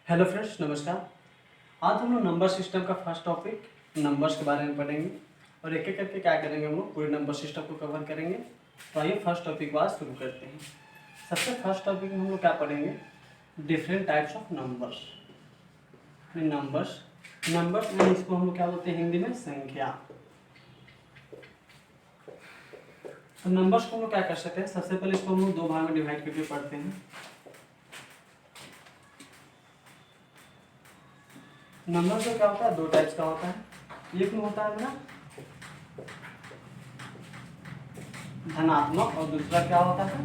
Hello friends, नमस्कार। आज हम लोग नंबर सिस्टम का फर्स्ट टॉपिक नंबर्स के बारे में पढ़ेंगे और एक एक करके क्या करेंगे, हम लोग पूरे नंबर सिस्टम को कवर करेंगे। तो आइए फर्स्ट टॉपिक बाद शुरू करते हैं। सबसे फर्स्ट टॉपिक में हम लोग क्या पढ़ेंगे, different types of numbers. Numbers में इसको हम लोग क्या बोलते हैं हिंदी में, संख्या। तो नंबर्स को हम लोग क्या कर सकते हैं, सबसे पहले इसको हम लोग दो भाग में डिवाइड करके पढ़ते हैं। नंबर तो क्या होता है, दो टाइप्स का होता है। एक में होता है ना धनात्मक और दूसरा क्या होता है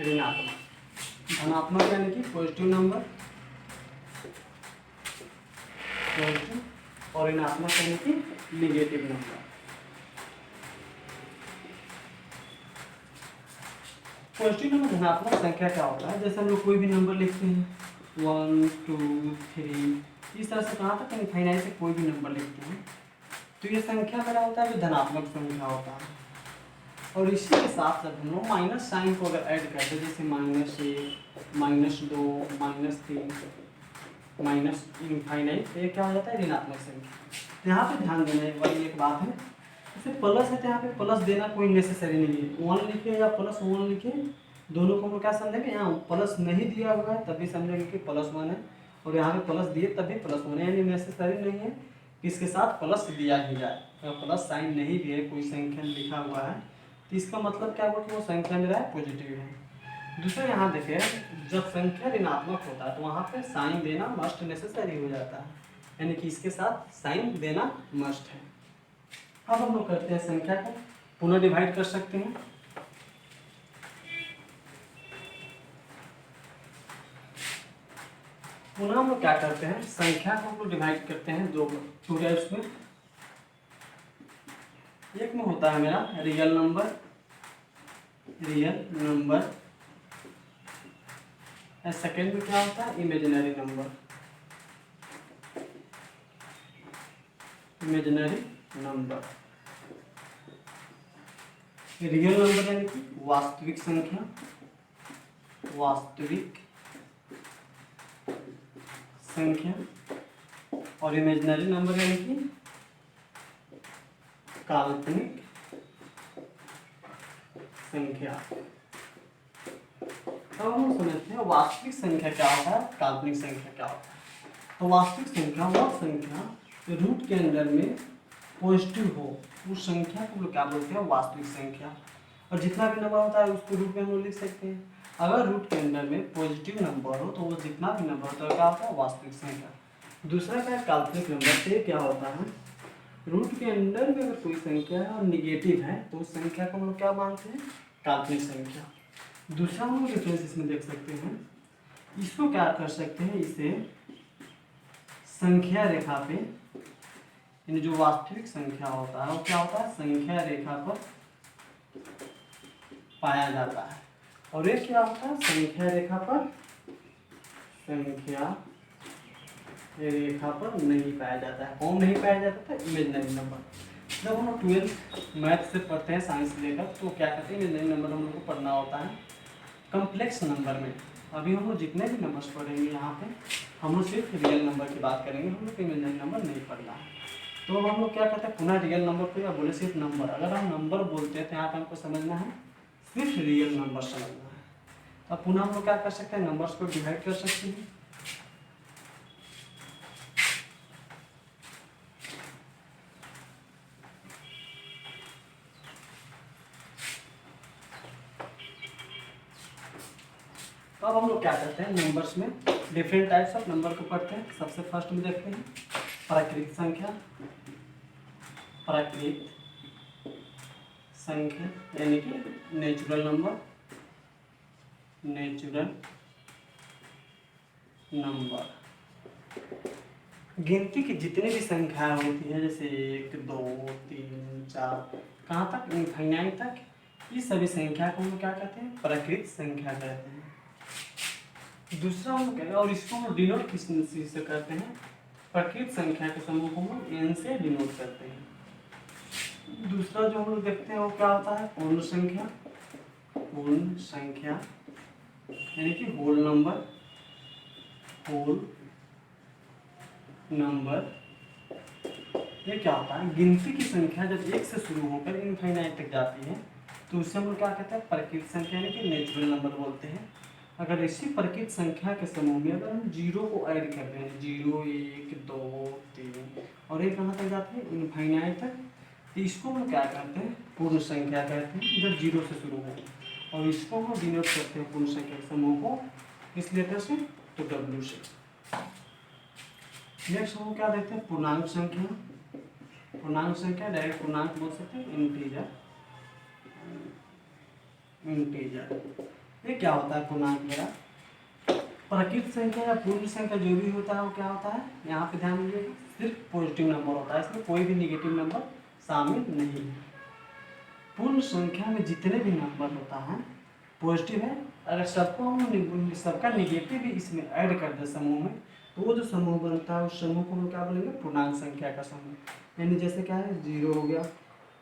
ऋणात्मक। धनात्मक यानी कि पॉजिटिव नंबर, पॉजिटिव, और ऋणात्मक यानी कि निगेटिव नंबर। पॉजिटिव नंबर धनात्मक संख्या क्या होता है, जैसे हम लोग कोई भी नंबर लिखते हैं 1 2 3 इस तरह से कहाँ तक इनफाइनाइट से कोई भी नंबर लिखते हैं, तो ये संख्या मेरा होता है जो धनात्मक संख्या होता है। और इसी के साथ साथ हम लोग माइनस साइन को अगर ऐड करते हैं, जैसे -1 -2 -3 माइनस इनफाइनाइट, तो ये क्या हो जाता है ऋणात्मक संख्या। यहाँ पे ध्यान देने वाली एक बात है, जैसे प्लस है तो यहाँ पे प्लस देना कोई नेसेसरी नहीं है। 1 लिखे या +1 लिखे, दोनों को हम लोग क्या समझेंगे, यहाँ प्लस नहीं दिया हुआ है तब भी समझेंगे कि +1 है, और यहाँ पे प्लस दिए तब भी +1 है, यानी नेसेसरी नहीं है कि इसके साथ प्लस दिया ही जाए। अगर प्लस साइन नहीं भी है, कोई संख्या लिखा हुआ है, तो इसका मतलब क्या हुआ कि वो संख्या मेरा पॉजिटिव है। दूसरा यहाँ देखिए, जब संख्या ऋणात्मक होता है तो वहाँ पे साइन देना मस्ट नेसेसरी हो जाता है, यानी कि इसके साथ साइन देना मस्ट है। अब हम लोग करते हैं संख्या को पुनः डिवाइड कर सकते हैं। पुनः हम लोग क्या करते हैं, संख्या को हम लोग डिवाइड करते हैं टू टाइप्स में। एक में होता है मेरा रियल नंबर, और सेकेंड में क्या होता है इमेजिनरी नंबर। रियल नंबर यानी कि वास्तविक संख्या, और इमेजिनरी नंबर यानी कि काल्पनिक संख्या। तो हम समझते हैं वास्तविक संख्या क्या होता है, काल्पनिक संख्या क्या होता है। तो वास्तविक संख्या वह संख्या रूट के अंदर में पॉजिटिव हो, उस संख्या को क्या बोलते हैं वास्तविक संख्या। और जितना भी नंबर होता है उसको रूट में हम लोग लिख सकते हैं। अगर रूट के अंदर में पॉजिटिव नंबर हो तो वो जितना भी नंबर होता है क्या होता है वास्तविक संख्या। दूसरा क्या है काल्पनिक नंबर, से क्या होता है रूट के अंदर में अगर कोई संख्या है और निगेटिव है तो उस संख्या को हम लोग क्या मानते हैं, काल्पनिक संख्या। दूसरा हम लोग डिफरेंस इसमें देख सकते हैं, इसको क्या कर सकते हैं, इसे संख्या रेखा पे, यानी जो वास्तविक संख्या होता है वो क्या होता है संख्या रेखा पर पाया जाता है, और एक क्या होता है संख्या रेखा पर नहीं पाया जाता है। कौन नहीं पाया जाता था, इमेजिनरी नंबर। जब हम लोग 12th मैथ से पढ़ते हैं साइंस लेकर, तो क्या कहते हैं इमेजिनरी नंबर हम लोग को पढ़ना होता है कम्प्लेक्स नंबर में। अभी हम लोग जितने भी नंबर्स पढ़ेंगे यहाँ पे हम लोग सिर्फ रियल नंबर की बात करेंगे, हम लोग इमेजिनरी नंबर नहीं पढ़ना है। तो अब हम लोग क्या कहते हैं पुनः रियल नंबर को, या बोले सिर्फ नंबर। अगर हम नंबर बोलते हैं तो यहाँ पे हमको समझना है सिर्फ रियल नंबर समझना है। अब पुनः हम लोग क्या कर सकते हैं, नंबर्स को डिवाइड कर सकते हैं। अब हम लोग क्या करते हैं, नंबर्स में डिफरेंट टाइप्स ऑफ नंबर को पढ़ते हैं। सबसे फर्स्ट में देखते हैं प्राकृत संख्या यानी कि नेचुरल नंबर। गिनती की जितनी भी संख्याएं होती है, जैसे 1 2 3 4 कहाँ तक इनफाइनाइट तक, ये सभी संख्या को हम क्या कहते हैं, प्राकृत संख्या कहते हैं। दूसरा हम कहते हैं, और इसको हम डिनोट किस चीज से करते हैं, प्राकृत संख्या के समूह को हम n से डिनोट करते हैं। दूसरा जो हम लोग देखते हैं वो क्या होता है, पूर्ण संख्या यानी कि होल नंबर ये क्या होता है, गिनती की संख्या जब एक से शुरू होकर इनफाइनाइट तक जाती है तो उसे हम लोग क्या कहते हैं, प्रकृत संख्या यानी कि नेचुरल नंबर बोलते हैं। अगर इसी प्रकृत संख्या के समूह में अगर हम जीरो को ऐड करते हैं, 0 1 2 3 और ये कहाँ तक जाती है, इनफाइनाइट तक, तो इसको हम क्या कहते हैं, पूर्ण संख्या कहते हैं जब जीरो से शुरू हो। और इसको हम डिनोट करते हैं पूर्ण संख्या के समूह को किस लेटर से, तो W से। नेक्स्ट हम क्या देखते हैं, पूर्णांक संख्या। पूर्णांक संख्या डायरेक्ट पूर्णांक बोल सकते हैं, इंटीजर। ये क्या होता है पूर्णांक मेरा, प्राकृत संख्या या पूर्ण संख्या जो भी होता है वो क्या होता है, यहाँ पे ध्यान दीजिएगा, सिर्फ पॉजिटिव नंबर होता है, इसमें कोई भी निगेटिव नंबर शामिल नहीं है। पूर्ण संख्या में जितने भी नंबर होता है पॉजिटिव है, अगर सबका निगेटिव भी इसमें ऐड कर दे समूह में, तो वो जो समूह बनता है उस समूह को हम क्या बोलेंगे, पूर्णांक संख्या का समूह। यानी जैसे क्या है, 0 हो गया,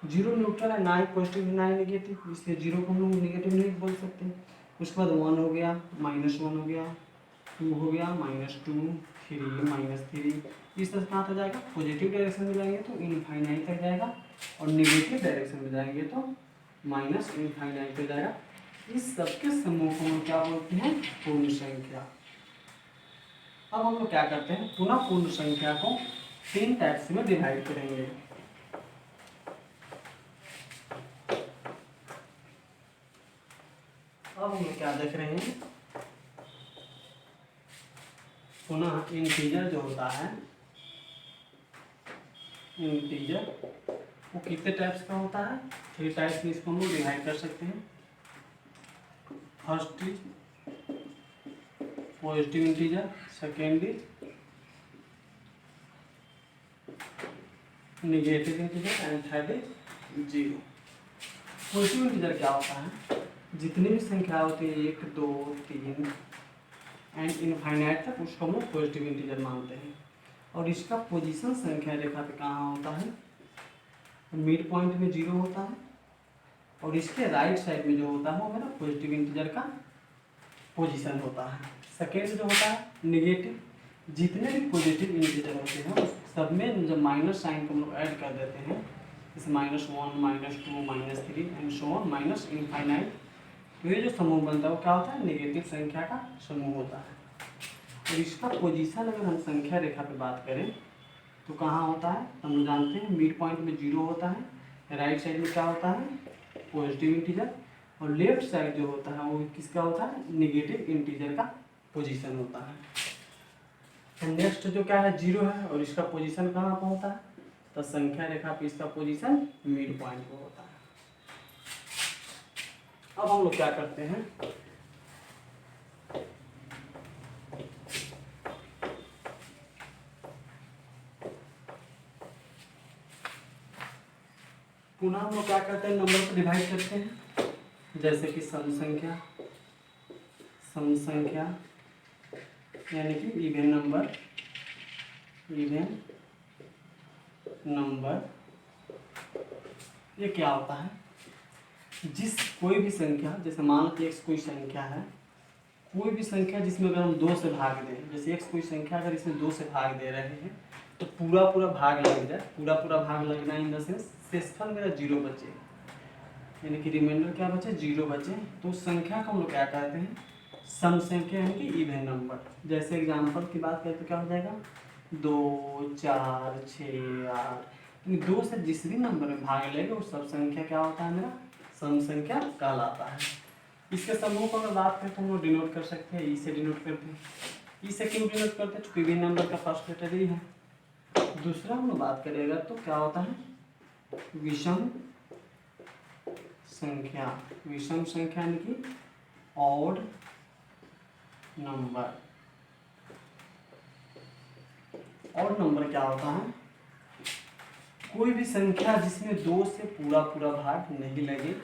0 न्यूट्रल है, ना ही पॉजिटिव ना ही निगेटिव, इसलिए 0 को हम लोग निगेटिव नहीं बोल सकते। उसके बाद 1 हो गया, -1 हो गया, 2 हो गया, -2, 3 -3, इस तरह कहाँ तक जाएगा, पॉजिटिव डायरेक्शन में जाएंगे तो इनफाइनाइट तक जाएगा, और निगेटिव डायरेक्शन में जाएंगे तो माइनस इनफाइनाइट तक जाएगा। इस सबके समूह को हम क्या बोलते हैं, पूर्ण संख्या। अब हम लोग क्या करते हैं, पुनः पूर्ण संख्या को 3 टाइप्स में डिवाइड करेंगे। अब हम क्या देख रहे हैं, पुनः इंटीजर जो होता है, इंटीजर वो कितने टाइप्स का होता है, 3 टाइप्स में इसको हम लोग डिवाइड कर सकते हैं। First is positive integer, second is negative integer and third is zero. Positive integer क्या होता है, जितनी भी संख्या होती है 1 2 3 एंड इनफाइनाइट तक, उसको हम लोग पॉजिटिव इंटीजर मानते हैं। और इसका पोजीशन संख्या रेखा पे कहाँ होता है, मिड पॉइंट में 0 होता है, और इसके राइट साइड में जो होता है वो मेरा पॉजिटिव इंटीजर का पोजीशन होता है। सेकेंड जो होता है निगेटिव, जितने भी पॉजिटिव इंटीजर होते हैं सब में जब माइनस साइन को हम लोग ऐड कर देते हैं, जैसे -1 -2 -3 and so on minus infinite, तो ये जो समूह बनता है वो क्या होता है, नेगेटिव संख्या का समूह होता है। और इसका पोजीशन अगर हम संख्या रेखा पे बात करें तो कहाँ होता है, हम लोग जानते हैं मिड पॉइंट में 0 होता है, राइट साइड में क्या होता है, पॉजिटिव इंटीजर, और लेफ्ट साइड जो होता है वो किसका होता है, निगेटिव इंटीजर का पोजीशन होता है। नेक्स्ट जो क्या है, 0 है, और इसका पोजीशन कहाँ पर होता है, तो संख्या रेखा पे इसका पोजीशन मिड पॉइंट पर होता है। अब हम लोग क्या करते हैं, पुनः हम लोग क्या करते हैं, नंबर को डिवाइड करते हैं, जैसे कि सम संख्या यानी कि इवन नंबर, ये क्या होता है, जिस कोई भी संख्या, जैसे मान लो x कोई संख्या है, कोई भी संख्या जिसमें अगर हम 2 से भाग दें, जैसे x कोई संख्या अगर इसमें 2 से भाग दे रहे हैं तो पूरा भाग लग जाए, पूरा भाग लगना इन द सेंस शेषफल मेरा 0 बचे, यानी कि रिमाइंडर क्या बचे, 0 बचे, तो उस संख्या को हम लोग क्या कहते हैं, सम संख्या यानी कि इवन नंबर। जैसे एग्जाम्पल की बात करें तो क्या हो जाएगा, 2 4 6 8, 2 से जिस भी नंबर में भाग लेगा वो सब संख्या क्या होता है, मेरा सम संख्या कहलाता है। इसके समूह को अगर बात करें तो हम लोग डिनोट कर सकते हैं, ई से डिनोट करते हैं। ई से क्यों डिनोट करते हैं, चूंकि इवन नंबर का फर्स्ट लेटर ई है। दूसरा हम लोग बात करेगा तो क्या होता है, विषम संख्या यानी कि ऑड नंबर। ऑड नंबर क्या होता है, कोई भी संख्या जिसमें 2 से पूरा भाग नहीं लगे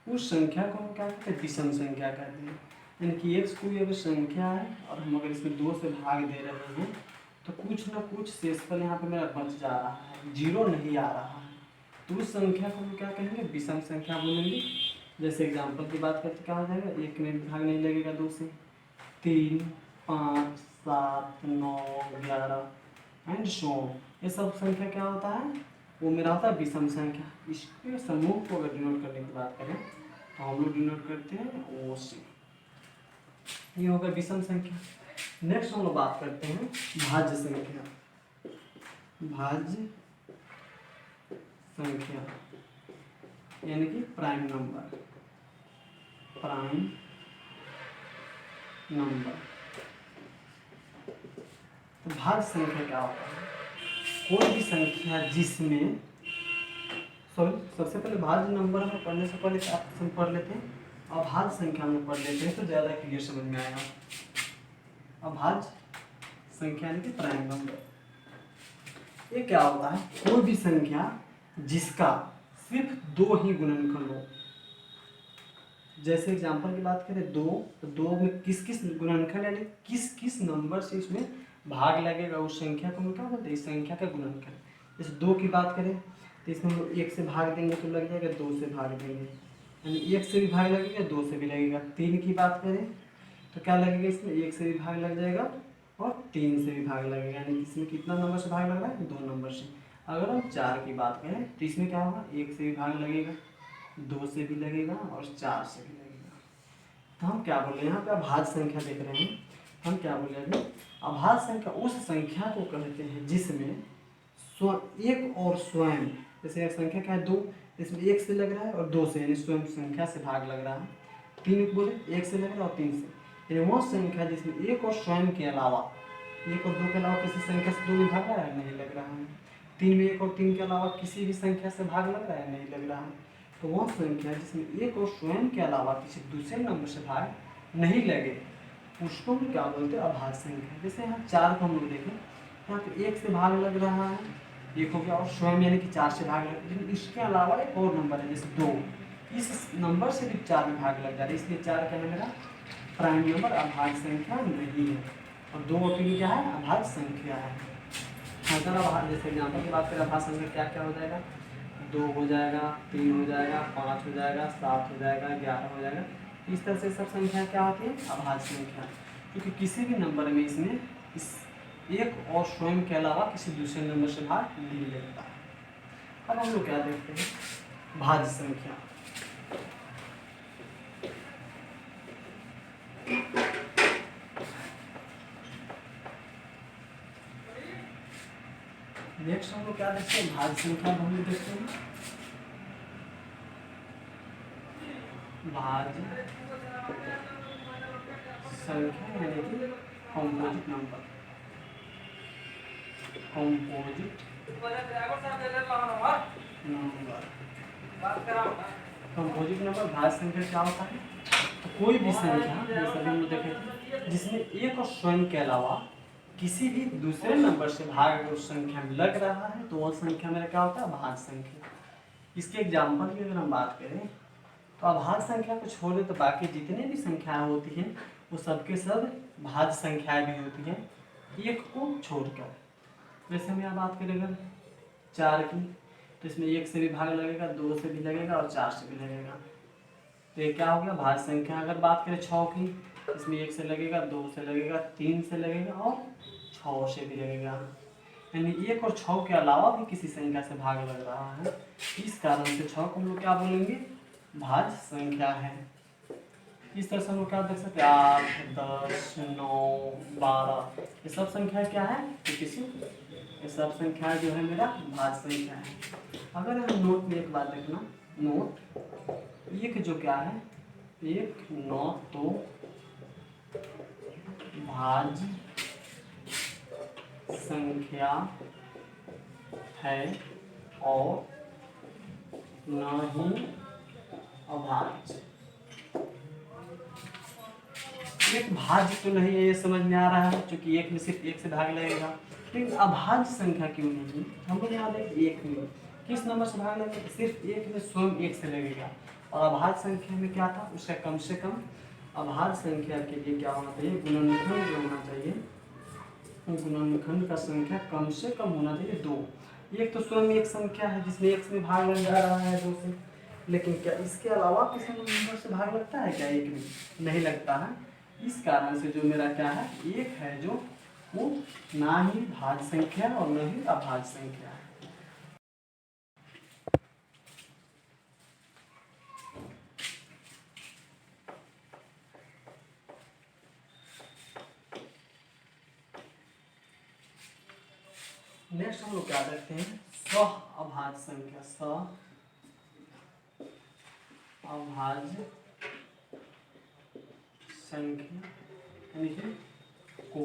उस संख्या को हम क्या कहते हैं, विषम संख्या कहते हैं। यानी कि x कोई अगर संख्या है और हम अगर इसमें 2 से भाग दे रहे हैं तो कुछ ना कुछ शेषफल यहाँ पे मेरा बच जा रहा है, 0 नहीं आ रहा है, तो उस संख्या को हम क्या कहेंगे, विषम संख्या बोलेंगे। जैसे एग्जाम्पल की बात करते क्या हो जाएगा, 1 में भी भाग नहीं लगेगा 2 से, 3, 5, 7, 9, 11 एंड सो। ये सब संख्या क्या होता है, वो मेरा होता है विषम संख्या। इसके समूह को अगर डिनोट करने की बात करें तो हम लोग डिनोट करते हैं ओ से। ये होगा विषम संख्या। नेक्स्ट हम लोग बात करते हैं भाज्य संख्या। भाज्य संख्या यानी कि प्राइम नंबर। प्राइम नंबर तो भाज्य संख्या क्या होता है, कोई भी संख्या जिसमें, सॉरी सबसे पहले भाज्य नंबर में पढ़ने से पहले आप पढ़ लेते हैं, अभाज्य संख्या में पढ़ लेते हैं तो ज़्यादा क्लियर समझ में आएगा। अभाज्य संख्या यानी कि प्राइम नंबर। ये क्या होता है, कोई भी संख्या जिसका सिर्फ 2 ही गुणनखंड हो। जैसे एग्जांपल की बात करें 2, तो 2 में किस किस गुणनखंड यानी किस किस नंबर से इसमें भाग लगेगा, उस संख्या को हम क्या बोलते हैं, इस संख्या का गुणनखंड। जैसे 2 की बात करें तो इसमें हम लोग 1 से भाग देंगे तो लग जाएगा, 2 से भाग देंगे यानी 1 से भी भाग लगेगा, 2 से भी लगेगा। 3 की बात करें तो क्या लगेगा, इसमें 1 से भी भाग लग जाएगा और 3 से भी भाग लगेगा, यानी इसमें कितना नंबर से भाग लग रहा है, 2 नंबर से। अगर हम 4 की बात करें तो इसमें क्या होगा, 1 से भी भाग लगेगा, 2 से भी लगेगा और 4 से भी लगेगा। तो हम क्या बोल रहे हैं, यहाँ पे अभाज्य संख्या देख रहे हैं, हम क्या बोल रहे हैं, अभाज्य संख्या उस संख्या को कहते हैं जिसमें एक और स्वयं, जैसे एक संख्या क्या है 2, इसमें 1 से लग रहा है और 2 से, यानी स्वयं संख्या से भाग लग रहा है। 3 बोले 1 से लग रहा है और 3 से, यानी वो संख्या जिसमें 1 और स्वयं के अलावा, 1 और 2 के अलावा किसी संख्या से 2 में भाग रहा है, नहीं लग रहा है। 3 में 1 और 3 के अलावा किसी भी संख्या से भाग लग रहा है, नहीं लग रहा है। तो वह संख्या जिसमें 1 और स्वयं के अलावा किसी दूसरे नंबर से भाग नहीं लगे, उसको हम क्या बोलते हैं, अभाज्य संख्या। जैसे यहाँ 4 को हम लोग देखें, यहाँ पे 1 से भाग लग रहा है, 1 हो गया, और स्वयं यानी कि 4 से भाग लग, लेकिन इसके अलावा एक और नंबर है जैसे 2, इस नंबर से भी 4 में भाग लग जा रहा है, इसलिए 4 क्या है मेरा प्राइम नंबर, अभाज्य संख्या नहीं है। और 2 और 3 क्या है, अभाज्य संख्या है। अगर अभाज्य, जैसे एग्जाम्पल की बात करें, अभाज्य संख्या क्या क्या हो जाएगा, 2 हो जाएगा, 3 हो जाएगा, 5 हो जाएगा, 7 हो जाएगा, 11 हो जाएगा। इस तरह से सब संख्या क्या होती है, अभाज्य संख्या, क्योंकि किसी भी नंबर में इसमें इस 1 और स्वयं के अलावा किसी दूसरे नंबर से भाग नहीं लगता है। अब हम लोग क्या देखते हैं, भाज्य संख्या। नेक्स्ट हम लोग क्या देखते हैं, भाज्य संख्या हम लोग देखते हैं भाज्य संख्या यानी कि कॉम्पोजिट नंबर। कॉम्पोजिट नंबर भाज्य संख्या क्या होता है, तो कोई भी संख्या जैसे हम लोग देखे थे जिसमें 1 और स्वयं के अलावा किसी भी दूसरे नंबर से भाग अगर उस संख्या में लग रहा है तो वह संख्या मेरा क्या होता है, भाज्य संख्या। इसके एग्जाम्पल की अगर हम बात करें तो अभाज्य संख्या को छोड़े तो बाकी जितने भी संख्याएं होती हैं वो सबके सब भाज्य संख्याएं भी होती हैं, 1 को छोड़कर। जैसे हम यहाँ बात करें अगर 4 की, तो इसमें 1 से भी भाग लगेगा, 2 से भी लगेगा और 4 से भी लगेगा, तो ये क्या हो गया, भाज्य संख्या। अगर बात करें 6 की, इसमें 1 से लगेगा, 2 से लगेगा, 3 से लगेगा और 6 से भी लगेगा, यानी 1 और 6 के अलावा भी किसी संख्या से भाग लग रहा है, इस कारण से 6 को हम लोग क्या बोलेंगे, भाज्य संख्या है। इस तरह से हम लोग क्या देख सकते हैं, 8, 10, 9, 12, ये सब संख्या क्या है, तो किसी ये सब संख्या जो है मेरा भाज्य संख्या है। अगर हम नोट में एक बात देखना, नोट एक जो क्या है, 1 9 तो भाज्य संख्या है और न ही अभाज्य। एक भाज्य तो नहीं है, ये समझ में आ रहा है, क्योंकि 1 में सिर्फ 1 से भाग लगेगा, लेकिन अभाज्य संख्या क्यों नहीं, हम लोग यहाँ देखें 1 में किस नंबर से भाग लगेगा, सिर्फ 1 में स्वयं 1 से लगेगा, और अभाज्य संख्या में क्या था, उसका कम से कम अभाज्य संख्या के लिए क्या होना चाहिए, गुणनखंड जो होना चाहिए, गुणनखंड का संख्या कम से कम होना चाहिए 2। एक तो स्वयं एक संख्या है जिसमें 1 से भाग लग जा रहा है 2 से, लेकिन क्या इसके अलावा किसी नंबर से भाग लगता है क्या? एक भी नहीं लगता है। इस कारण से जो मेरा क्या है, एक है जो वो ना ही भाज्य संख्या और ना ही अभाज्य संख्या है। नेक्स्ट हम लोग क्या देखते हैं, स्व अभाज्य संख्या। स्व अभाज्य संख्या यानी कि को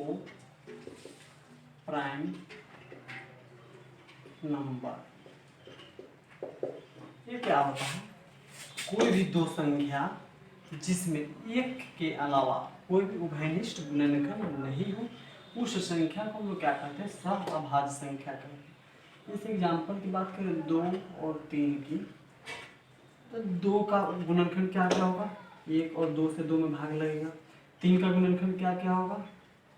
प्राइम नंबर। ये क्या होता है, कोई भी दो संख्या जिसमें एक के अलावा कोई भी उभयनिष्ठ गुणनखंड नहीं हो, उस संख्या को हम लोग क्या कहते हैं, सह अभाज्य संख्या कहते हैं। इस एग्जाम्पल की बात करें 2 और 3 की, तो 2 का गुणनखंड क्या क्या होगा, 1 और 2 से 2 में भाग लगेगा। 3 का गुणनखंड क्या क्या होगा,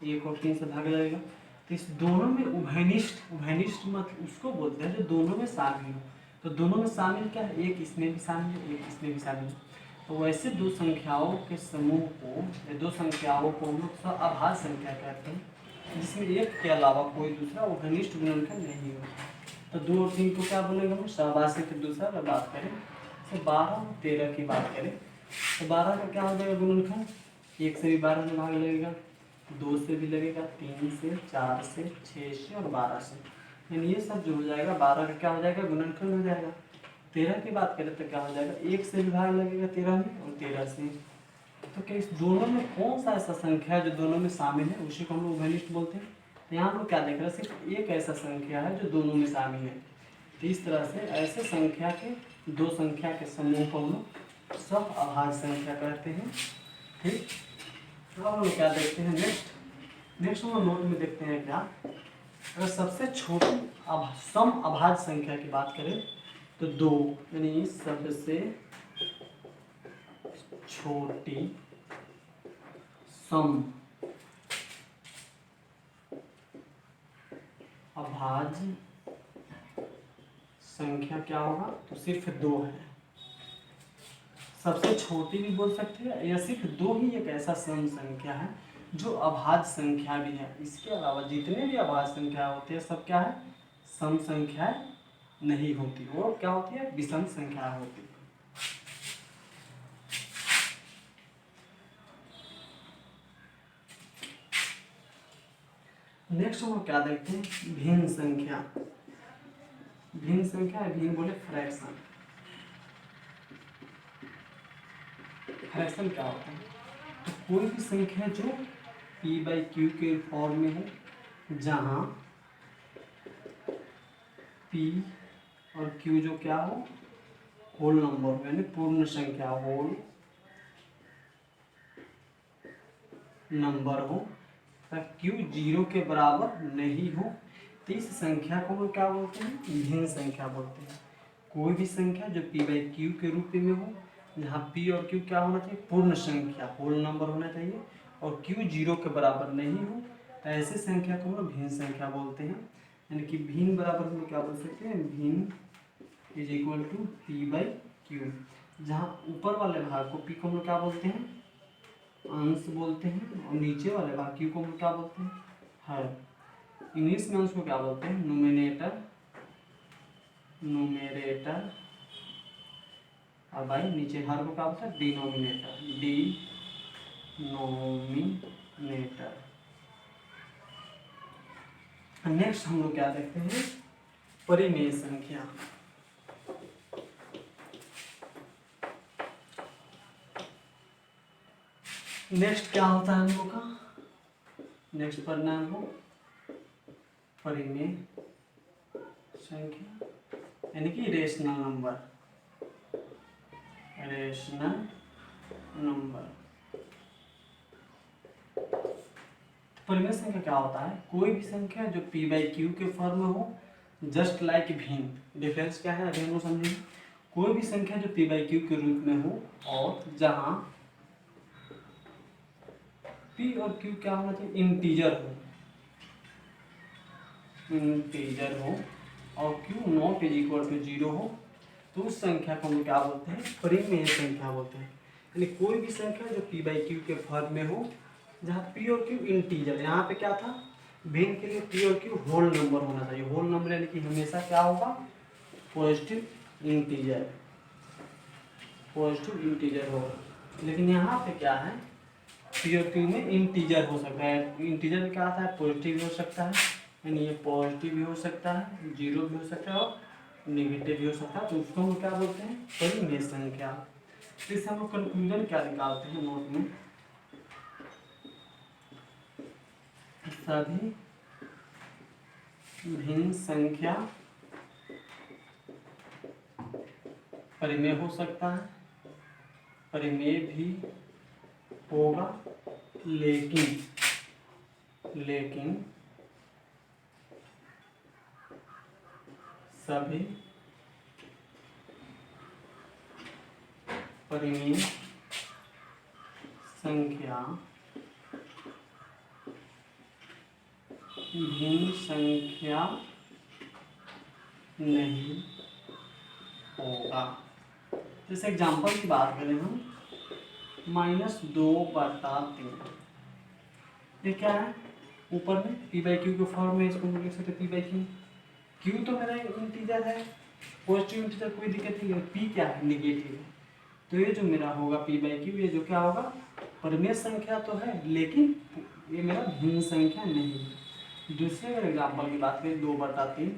1 और 3 से भाग लगेगा। तो इस दोनों में उभयनिष्ठ, उभयनिष्ठ मतलब उसको बोलते हैं जो दोनों में शामिल हो। तो दोनों में शामिल क्या है, एक इसमें भी शामिल है, एक इसमें भी शामिल है। तो वैसे दो संख्याओं के समूह को या दो संख्याओं को हम लोग सअभाज्य संख्या कहते हैं, जिसमें एक के अलावा कोई दूसरा उभयनिष्ठ गुणनखंड नहीं हो। तो 2 और 3 को क्या बोलेंगे हम, सहभाज्य के दूसरा में बात करें तो 12 और 13 की बात करें तो 12 का क्या हो जाएगा गुणनखंड, 1 से भी 12 में भाग लगेगा, 2 से भी लगेगा, 3 से, 4 से, 6 से और 12 से, यानी ये सब जो हो जाएगा 12 का क्या हो जाएगा, गुणनखंड हो जाएगा। 13 की बात करें तो क्या हो जाएगा, 1 से भी भाग लगेगा 13 में और 13 से। तो क्या इस दोनों में कौन सा ऐसा संख्या है जो दोनों में शामिल है, उसी को हम लोग उभयनिष्ठ बोलते हैं। तो यहाँ हम लोग क्या देख रहे हैं, सिर्फ एक ऐसा संख्या है जो दोनों में शामिल है। तो इस तरह से ऐसे संख्या के, दो संख्या के समूह को हम लोग सअभाज्य संख्या कहते हैं। ठीक, अब हम लोग क्या देखते हैं नेक्स्ट हम लोग नोट में देखते हैं क्या, अगर सबसे छोटी सम अभाज्य संख्या की बात करें तो 2, यानी सबसे छोटी सम अभाज्य संख्या क्या होगा, तो सिर्फ 2 है। सबसे छोटी भी बोल सकते हैं या सिर्फ 2 ही एक ऐसा सम संख्या है जो अभाज्य संख्या भी है। इसके अलावा जितने भी अभाज्य संख्या होते हैं सब क्या है, सम संख्याएं नहीं होती, वो क्या होती है, विषम संख्या होती है। नेक्स्ट हम क्या देखते हैं, भिन्न संख्या। भिन्न संख्या, भिन्न बोले फ्रैक्शन। फ्रैक्शन क्या होता है, तो कोई भी संख्या जो p/q के फॉर्म में हो, जहां p और q जो क्या हो, होल नंबर हो, यानी पूर्ण संख्या, होल नंबर हो, q 0 के बराबर नहीं हो, तो इस संख्या को हम क्या बोलते हैं, भिन्न संख्या बोलते हैं। कोई भी संख्या जो p/q के रूप में हो, जहाँ p और q क्या होना चाहिए, पूर्ण संख्या, होल नंबर होना चाहिए, और q 0 के बराबर नहीं हो, तो ऐसे संख्या को हम लोग भिन्न संख्या बोलते हैं। यानी कि भिन्न बराबर हम लोग क्या बोल सकते हैं, भिन्न इज इक्वल टू p/q, जहाँ ऊपर वाले भाग को p को हम लोग क्या बोलते हैं, अंश बोलते हैं, और नीचे वाले भाग q को हम लोग क्या बोलते हैं, हर। इंग्लिश में अंश को क्या बोलते हैं, न्यूमरेटर, न्यूमरेटर, और भाई नीचे हर को क्या बोलते हैं, डिनोमिनेटर, डिनोमिनेटर। नेक्स्ट हम लोग क्या देखते हैं, परिमेय संख्या। नेक्स्ट क्या होता है हम लोग का, नेक्स्ट परिणाम हो परिमेय संख्या, यानी कि रेशनल नंबर, रेशनल नंबर। परिमेय संख्या क्या होता है, कोई भी संख्या जो p/q के फॉर्म में हो, जस्ट लाइक भिन्न। डिफरेंस क्या है अभी हम लोग समझेंगे। कोई भी संख्या जो p/q के रूप में हो, और जहां p और q क्या होना चाहिए, इंटीजर हो, इंटीजर हो, और q not is equal to 0 हो, तो उस संख्या को हम क्या बोलते हैं, परिमेय संख्या बोलते हैं। यानी कोई भी संख्या जो p बाई क्यू के फॉर्म में हो, जहाँ p और q इंटीजर, यहाँ पे क्या था, भिन्न के लिए p और q होल नंबर होना चाहिए। होल नंबर यानी कि हमेशा क्या होगा, पॉजिटिव इंटीजर, पॉजिटिव इंटीजर होगा। लेकिन यहाँ पे क्या है, p और q में इंटीजर हो सकता है। इंटीजर में क्या आता है, पॉजिटिव भी हो सकता है, यानी ये पॉजिटिव भी हो सकता है, जीरो भी हो सकता है और नेगेटिव भी हो सकता है। तो उसको हम क्या बोलते हैं, परिमेय संख्या। इससे हम लोग कंक्लूजन क्या निकालते हैं नोट में, सभी भिन्न संख्या परिमेय हो सकता है, परिमेय भी होगा, लेकिन सभी परिमेय संख्या भिन्न संख्या नहीं होगा। जैसे एग्जांपल की बात करें हम, -2/3, ये क्या है, ऊपर में p बाई क्यू के फॉर्म में इसको हम लिख सकते हैं p बाई क्यू। क्यू तो मेरा इंटीजर है, पॉजिटिव इंटीजर, कोई दिक्कत नहीं है। p क्या है, निगेटिव है। तो ये जो मेरा होगा p बाई क्यू, ये जो क्या होगा, परिमेय संख्या तो है, लेकिन ये मेरा भिन्न संख्या नहीं है। दूसरे अगर एग्जाम्पल की बात करें, 2/3,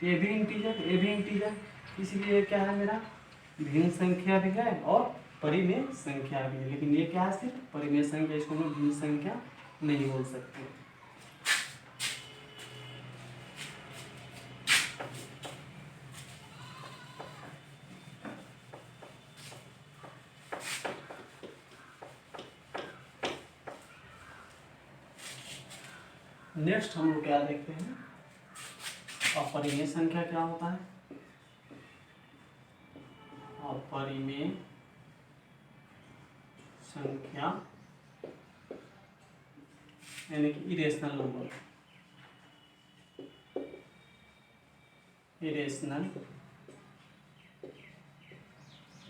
तो ये भी इंटीजर, ये भी इंटीजर, इसलिए क्या है, मेरा भिन्न संख्या भी है और परिमेय संख्या भी है। लेकिन ये क्या है, सिर्फ परिमेय संख्या, इसको हम भिन्न संख्या नहीं बोल सकते। नेक्स्ट हम लोग क्या देखते हैं, अपरिमेय संख्या क्या होता है। अपरिमेय संख्या यानी कि इरेशनल नंबर, इरेशनल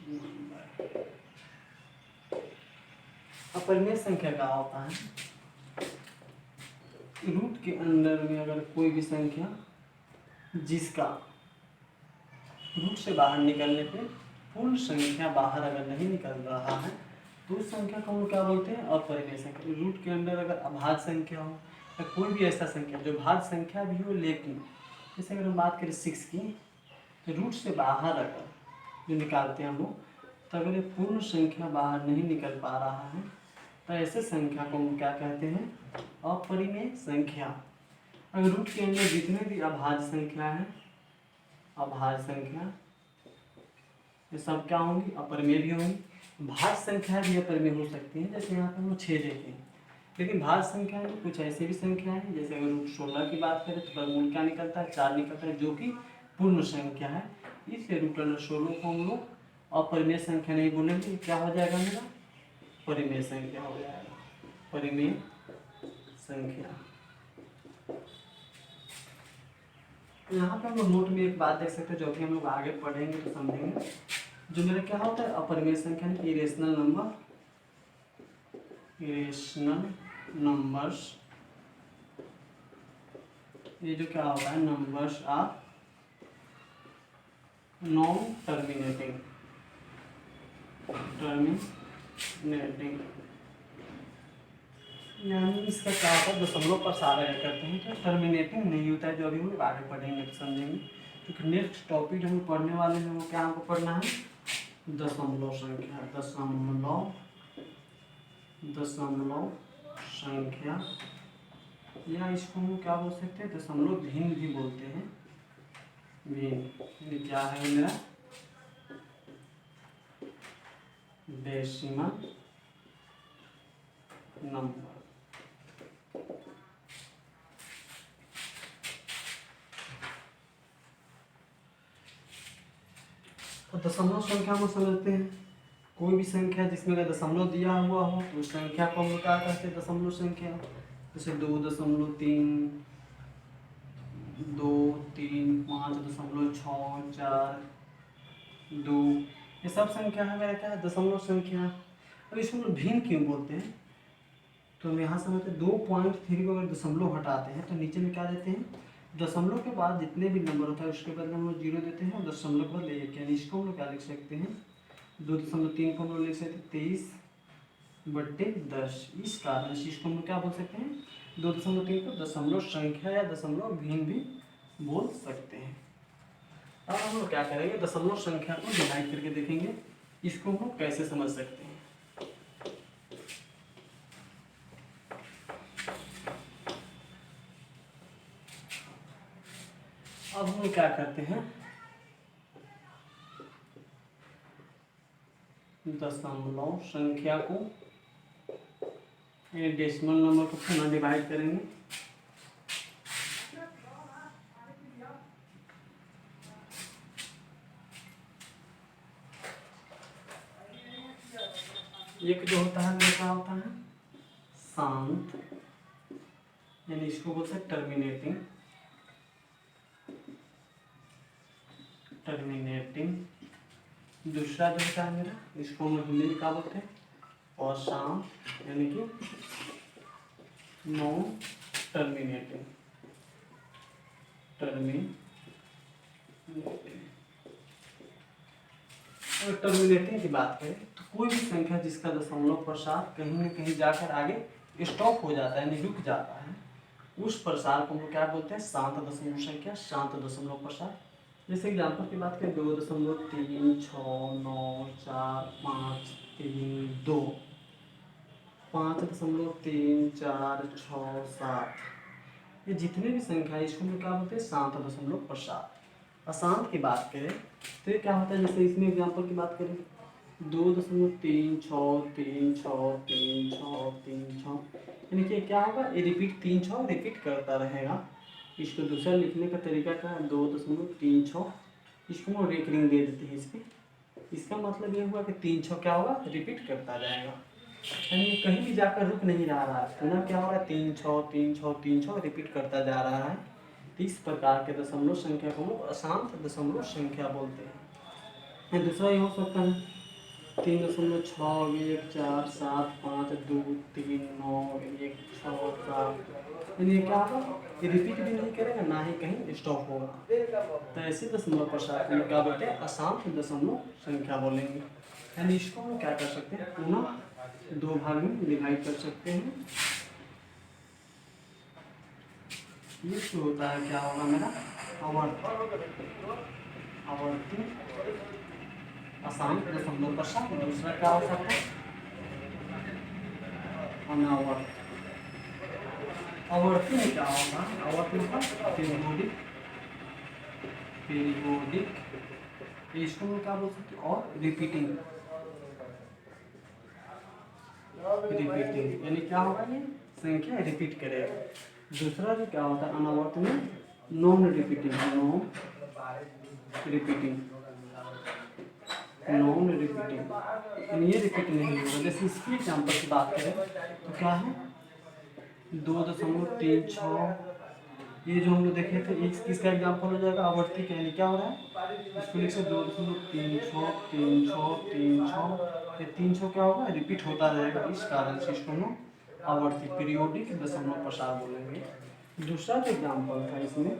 नंबर। अपरिमेय संख्या क्या होता है, रूट के अंदर में अगर कोई भी संख्या जिसका रूट से बाहर निकलने पे पूर्ण संख्या बाहर अगर नहीं निकल रहा है, तो उस संख्या को हम क्या बोलते हैं, अपरिमेय संख्या। रूट के अंदर अगर अभाज्य संख्या हो या कोई भी ऐसा संख्या जो भाज्य संख्या भी हो, लेकिन जैसे अगर हम बात करें 6 की, तो रूट से बाहर अगर जो निकालते हैं हम लोग, तो अगर ये पूर्ण संख्या बाहर नहीं निकल पा रहा है, तो ऐसे संख्या को हम क्या कहते हैं, अपरिमेय संख्या। अगर रूट के अंदर जितने भी अभाज्य संख्या है, अभाज्य संख्या, ये सब क्या होंगी, अपरिमेय भी होंगी। भाज्य संख्या भी अपरिमेय हो सकती है, जैसे यहाँ पे हम 6 देते हैं। लेकिन भाज्य संख्या में कुछ ऐसी भी संख्या है, जैसे अगर रूट 16 की बात करें तो वर्गमूल क्या निकलता है, 4 निकलता है, जो कि पूर्ण संख्या है। इसलिए √16 को हम लोग अपरिमेय संख्या नहीं बोलेंगे, क्या हो जाएगा, मेरा परिमेय संख्या हो जाएगा, परिमेय संख्या। यहाँ पे हम लोग नोट में एक बात देख सकते हैं, जो कि हम लोग आगे पढ़ेंगे तो समझेंगे। जो मेरा क्या होता है, अपरिमेय संख्या है इरेशनल नंबर, इरेशनल नंबर्स। ये जो क्या होता है, numbers are non terminating, terminating यानी इसका क्या होता है, दशमलव पर सारे करते हैं तो टर्मिनेटिंग नहीं होता है, जो अभी हम लोग आगे पढ़ेंगे तो समझेंगे। क्योंकि नेक्स्ट टॉपिक हम पढ़ने वाले हैं, वो क्या हमको पढ़ना है, दशमलव संख्या, दशमलव संख्या, या इसको हम क्या बोल सकते हैं, दशमलव भिन्न भी बोलते हैं। भिन्न ये क्या है, मेरा डेसिमल नंबर। तो दशमलव संख्या में समझते हैं, कोई भी संख्या जिसमें अगर दशमलव दिया हुआ हो तो उस संख्या को हम क्या कहते हैं, दशमलव संख्या। जैसे 2.3, 2, 3, 5.6, 4, 2। ये सब संख्या है मेरा क्या है, दशमलव संख्या। अब इसको हम लोग भिन्न क्यों बोलते हैं, तो हम यहाँ समझते हैं 2.3 को अगर दशमलव हटाते हैं तो नीचे में क्या देते हैं, दशमलव के बाद जितने भी नंबर होता है उसके बदले हम लोग 0 देते हैं और दशमलव के बदले 1, यानी इसको हम लोग क्या लिख सकते हैं, 2.3 को हम लोग लिख सकते हैं 23/10। इस कारण से इसको हम लोग क्या बोल सकते हैं, 2.3 को दशमलव संख्या या दशमलव भिन्न भी बोल सकते हैं। अब हम लोग क्या करेंगे, दशमलव संख्या को डिवाइड करके देखेंगे इसको हम लोग कैसे समझ सकते हैं। अब हम क्या करते हैं, दशमलव संख्या को डेसिमल नंबर को पुनः डिवाइड करेंगे। एक जो होता है वो क्या होता है, शांत, यानी इसको बोलते हैं टर्मिनेटिंग। दूसरा जो होता है मेरा, इसको हम हिंदी में क्या बोलते हैं, अशांत, यानी कि नॉन टर्मिनेटिंग। अगर टर्मिनेटिंग की बात करें तो कोई भी संख्या जिसका दशमलव प्रसार कहीं न कहीं जाकर आगे स्टॉप हो जाता है, यानी रुक जाता है, उस प्रसार को हम लोग क्या बोलते हैं, शांत दशमलव संख्या, शांत दशमलव प्रसार। जैसे एग्जाम्पल की बात करें 2.3, 6, 9, 4, 5, 3, 2, 5.3, 4, 6, 7, ये जितने भी संख्या है इसको हम लोग क्या बोलते हैं, शांत दशमलव प्रसार। अशांत की बात करें तो ये क्या होता है, जैसे इसमें एग्जाम्पल की बात करें 2.3, 6, 3, 6, 3, 6, 3, 6, यानी कि क्या होगा, ये रिपीट 3 6 रिपीट करता रहेगा। इसको दूसरा लिखने का तरीका क्या है, 2.36, इसको हम रेकरिंग दे देते हैं इसके। इसका मतलब ये हुआ कि 3 6 क्या होगा, रिपीट करता जाएगा, यानी ये कहीं भी जाकर रुक नहीं रहा है, पुनः क्या हो रहा है, 3 6 रिपीट करता जा रहा है। तो इस प्रकार के दशमलव संख्या को हम लोग अशांत दशमलव संख्या बोलते हैं। दूसरा ये हो सकता है 3.6, 1, 4, 7, 5, 2, 3, 9, 1, 6, 7, यानी क्या होगा, ये रिपीट भी नहीं करेगा ना ही कहीं स्टॉप होगा। तो ऐसे दशमलव प्रसार को क्या बोलते हैं, अशांत दशमलव संख्या बोलेंगे। यानी इसको हम क्या कर सकते हैं, पुनः 2 भाग में डिवाइड कर सकते हैं। ये जो होता है क्या होगा मेरा, आवर्ती अशांत दशमलव प्रसार। दूसरा क्या हो सकता है, अनावर्त। आवर्ती में क्या होगा, आवर्ती मतलब पीरियोडिक, इसको हम क्या बोल सकते हैं, और रिपीटिंग, यानी क्या होगा, ये संख्या रिपीट करेगा। दूसरा जो क्या होता है अनावर्त में, नॉन रिपीटिंग, यानी ये रिपीट नहीं होगा। जैसे इसकी एग्जाम्पल की बात करें तो क्या है, 2.36, ये जो हम लोग देखे थे इसका एग्जाम्पल हो जाएगा आवर्ती का, यानी क्या हो रहा है, इसको लिख सकते 2.36, ये 300 क्या होगा, रिपीट होता रहेगा। इस कारण से इसको हम आवर्ती पीरियोडिक दशमलव प्रसार बोलेंगे। दूसरा जो एग्जाम्पल था इसमें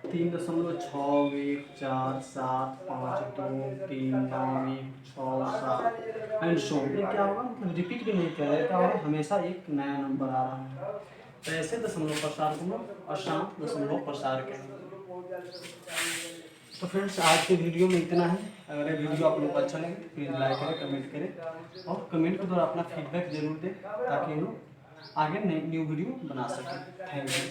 3.6, 1, 4, 7, 5, 2, 3, 9, 1, 6, 7 एंड सो, ये क्या होगा, मतलब रिपीट भी नहीं कर रहा है, क्या होगा, हमेशा एक नया नंबर आ रहा है। तो ऐसे दशमलव प्रसार को हम अशांत दशमलव प्रसार कहेंगे। तो फ्रेंड्स आज के वीडियो में इतना है। अगर ये वीडियो आप लोग को अच्छा लगे तो प्लीज़ लाइक करें, कमेंट करें और कमेंट के द्वारा अपना फीडबैक जरूर दें ताकि हम लोग आगे न्यू वीडियो बना सकें। Thank you.